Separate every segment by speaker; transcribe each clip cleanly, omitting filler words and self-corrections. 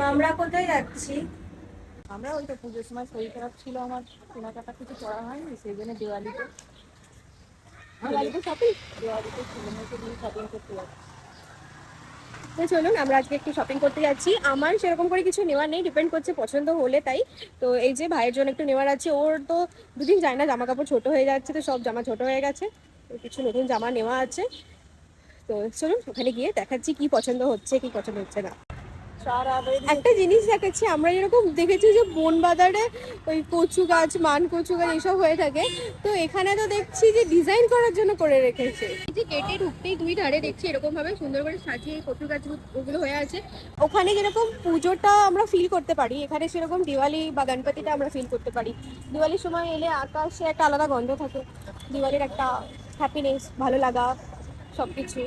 Speaker 1: আমরা কোথায় যাচ্ছি?
Speaker 2: আমরা ওই তো পুজোর সময় শরীর খারাপ ছিল, আমার কেনাকাটা কিছু করা হয়নি, সেই জন্য দিওয়ালিতে শপিং, দিওয়ালিতে ছেলেমেয়েকে নিয়ে শপিং করতে যাচ্ছি।
Speaker 1: তো চলুন আমরা আজকে একটু শপিং করতে যাচ্ছি। আমার সেরকম করে কিছু নেওয়ার নেই, ডিপেন্ড করছে পছন্দ হলে তাই। তো এই যে ভাইয়ের জন্য একটু নেওয়ার আছে, ওর তো দুদিন যায় না, জামা কাপড় ছোট হয়ে যাচ্ছে, তো সব জামা ছোট হয়ে গেছে, তো কিছু নতুন জামা নেওয়া আছে। তো চলুন ওখানে গিয়ে দেখাচ্ছি কি পছন্দ হচ্ছে কি পছন্দ হচ্ছে না। একটা জিনিস দেখাচ্ছি, আমরা যেরকম দেখেছি যে বন বাজারে ওই কচু গাছ, মান কচু গাছ এইসব হয়ে থাকে, তো এখানে তো দেখছি যে ডিজাইন করার জন্য করে রেখেছে। এই যে গেটে ঢুকতেই দুই ধারে দেখছি এরকম ভাবে সুন্দর করে সাজিয়ে কচু গাছ ওগুলো হয়ে আছে। ওখানে যেরকম পুজোটা আমরা ফিল করতে পারি, এখানে সেরকম দিওয়ালি বা গণপতিটা আমরা ফিল করতে পারি। দিওয়ালির সময় এলে আকাশে একটা আলাদা গন্ধ থাকে, দিওয়ালির একটা হ্যাপিনেস, ভালো লাগা, সবকিছু।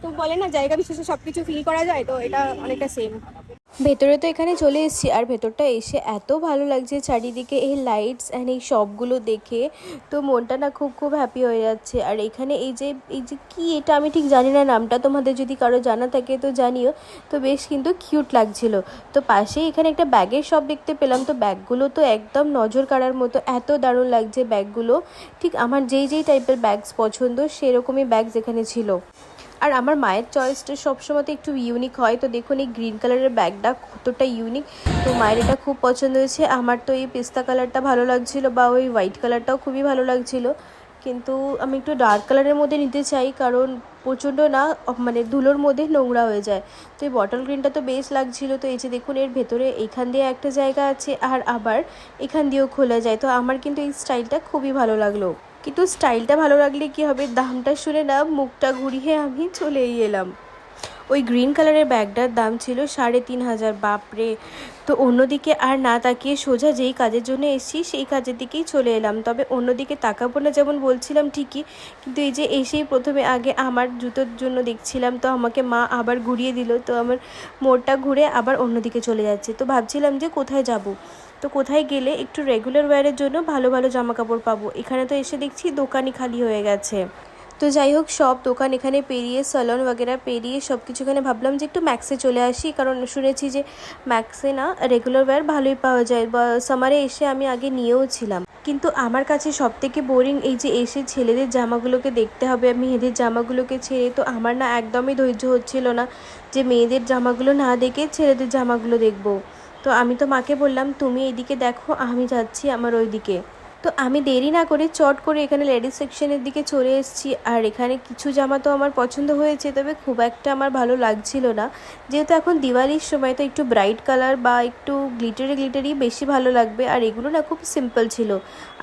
Speaker 1: তো বলে না জায়গা বিশেষে সবকিছু ফিল করা যায়, তো এটা অনেকটা সেম।
Speaker 3: ভেতরে তো এখানে চলে এসেছি, আর ভেতরটা এসে এত ভালো লাগছে চারিদিকে এই লাইটস অ্যান্ড এই শপগুলো দেখে, তো মনটা না খুব খুব হ্যাপি হয়ে যাচ্ছে। আর এখানে এই যে কি এটা আমি ঠিক জানি না নামটা, তোমাদের যদি কারো জানা থাকে তো জানিও। তো বেশ কিন্তু কিউট লাগছিল। তো পাশেই এখানে একটা ব্যাগের শপ দেখতে পেলাম, তো ব্যাগগুলো তো একদম নজর কাড়ার মতো, এত দারুণ লাগছে ব্যাগগুলো। ঠিক আমার যেই টাইপের ব্যাগস পছন্দ সেরকমই ব্যাগস এখানে ছিল। আর আমার মায়ের চয়েসটা সবসময় তো একটু ইউনিক হয়, তো দেখুন এই গ্রিন কালারের ব্যাগটা কতটা ইউনিক, তো মায়ের এটা খুব পছন্দ হয়েছে। আমার তো এই পেস্তা কালারটা ভালো লাগছিল, বা ওই হোয়াইট কালারটাও খুবই ভালো লাগছিল, কিন্তু আমি একটু ডার্ক কালারের মধ্যে নিতে চাই, কারণ প্রচণ্ড না মানে ধুলোর মধ্যে নোংরা হয়ে যায়। তো এই বটল গ্রিনটা তো বেশ লাগছিল। তো এই যে দেখুন এর ভেতরে এইখান দিয়ে একটা জায়গা আছে, আর আবার এখান দিয়েও খোলা যায়। তো আমার কিন্তু এই স্টাইলটা খুবই ভালো লাগলো। কিন্তু স্টাইলটা ভালো লাগলে কি হবে, দামটা শুনে না মুখটা ঘুরিয়ে আমি চলেই এলাম। ওই গ্রিন কালারের ব্যাগটার দাম ছিল 3,500, বাপরে। তো অন্যদিকে আর না তাকিয়ে সোজা যেই কাজের জন্য এসেছি সেই কাজের দিকেই চলে এলাম। তবে অন্যদিকে তাকাবো না যেমন বলছিলাম ঠিকই, কিন্তু এই যে এসেই প্রথমে আগে আমার জুতোর জন্য দেখছিলাম, তো আমাকে মা আবার ঘুরিয়ে দিল, তো আমার মোড়টা ঘুরে আবার অন্যদিকে চলে যাচ্ছে। তো ভাবছিলাম যে কোথায় যাব, তো কোথায় গেলে একটু রেগুলার ওয়্যারের জন্য ভালো ভালো জামা কাপড় পাবো। এখানে তো এসে দেখছি দোকানই খালি হয়ে গেছে। তো যাই হোক, সব দোকান এখানে পেরিয়ে স্যালন वगैरह পেরিয়ে সব কিছু এখানে ভাবলাম যে একটু ম্যাক্সে চলে আসি, কারণ শুনেছি যে ম্যাক্সে না রেগুলার ওয়্যার ভালোই পাওয়া যায়, বা সামারে এসে আমি আগে নিয়েও ছিলাম। কিন্তু আমার কাছে সবথেকে বোরিং এই যে এসে ছেলেদের জামাগুলোকে দেখতে হবে, মেয়েদের জামাগুলোকে ছেড়ে। তো আমার না একদমই ধৈর্য হচ্ছিল না যে মেয়েদের জামাগুলো না দেখে ছেলেদের জামাগুলো দেখবো। তো আমি তো মাকে বললাম তুমি এইদিকে দেখো, আমি যাচ্ছি আমার ওই দিকে। তো আমি দেরি না করে চট করে এখানে লেডিস সেকশনের দিকে চলে এসেছি। আর এখানে কিছু জামা তো আমার পছন্দ হয়েছে, তবে খুব একটা আমার ভালো লাগছিল না, যেহেতু এখন দিওয়ালির সময়, তো একটু ব্রাইট কালার বা একটু গ্লিটারি বেশি ভালো লাগবে। আর এগুলো না খুব সিম্পল ছিল।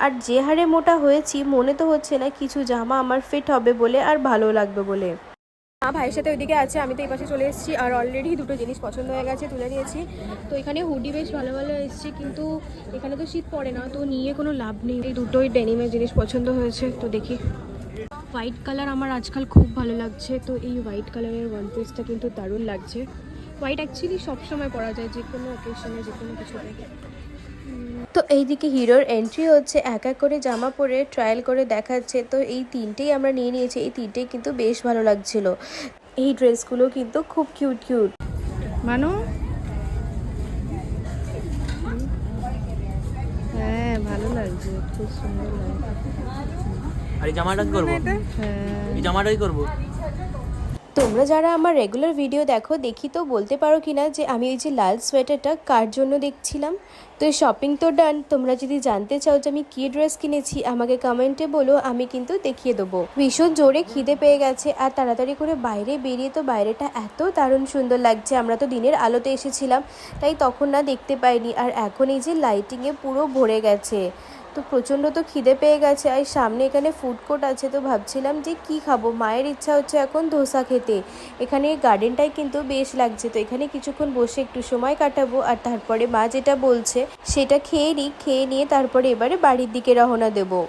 Speaker 3: আর যে হারে মোটা হয়েছি মনে তো হচ্ছে না কিছু জামা আমার ফিট হবে বলে আর ভালো লাগবে বলে।
Speaker 1: ভাইয়ের সাথে ওইদিকে আছে, আমি তো এই পাশে চলে এসেছি। আর অলরেডি দুটো জিনিস পছন্দ হয়ে গেছে, তুলে নিয়েছি। তো এখানে হুডি বেশ ভালো ভালো এসেছে, কিন্তু এখানে তো শীত পড়ে না, তো নিয়ে কোনো লাভ নেই। এই দুটোই ডেনিমের জিনিস পছন্দ হয়েছে, তো দেখি। হোয়াইট কালার আমার আজকাল খুব ভালো লাগছে, তো এই হোয়াইট কালারের ওয়ান পিসটা কিন্তু দারুণ লাগছে। হোয়াইট অ্যাকচুয়ালি সবসময় পরা যায়, যে কোনো অকেশনে, যে কোনো কিছুতে।
Speaker 3: তো এইদিকে হিরোর এন্ট্রি হচ্ছে, এক এক করে জামা পরে ট্রায়াল করে দেখাচ্ছে। তো এই তিনটেই আমরা নিয়ে নিয়েছি, এই তিনটেই কিন্তু বেশ ভালো লাগছিল। এই ড্রেসগুলো কিন্তু খুব কিউট কিউট।
Speaker 2: মানো, হ্যাঁ ভালো লাগছে, খুব সুন্দর লাগছে।
Speaker 4: আর এই জামাটা কি করবো?
Speaker 2: হ্যাঁ,
Speaker 4: এই জামাটাই করবো।
Speaker 3: তোমরা যারা আমার রেগুলার ভিডিও দেখো, দেখি তো বলতে পারো কিনা যে আমি ওই যে লাল সোয়েটারটা কার জন্য দেখছিলাম। তো এই শপিং তো ডান। তোমরা যদি জানতে চাও যে আমি কী ড্রেস কিনেছি, আমাকে কমেন্টে বলো, আমি কিন্তু দেখিয়ে দেবো। ভীষণ জোরে খিদে পেয়ে গেছে, আর তাড়াতাড়ি করে বাইরে বেরিয়ে, তো বাইরেটা এত দারুণ সুন্দর লাগছে। আমরা তো দিনের আলোতে এসেছিলাম, তাই তখন না দেখতে পাইনি, আর এখন এই যে লাইটিংয়ে পুরো ভরে গেছে। তো প্রচণ্ড তো খিদে পেয়ে গেছে, আর সামনে এখানে ফুড কোর্ট আছে। তো ভাবছিলাম যে কি খাবো, মায়ের ইচ্ছা হচ্ছে এখন ধোসা খেতে। এখানে গার্ডেনটাই কিন্তু বেশ লাগছে, তো এখানে কিছুক্ষণ বসে একটু সময় কাটাবো, আর তারপরে মা যেটা বলছে সেটা খেয়ে নিয়ে তারপরে এবারে বাড়ির দিকে রওনা দেবো।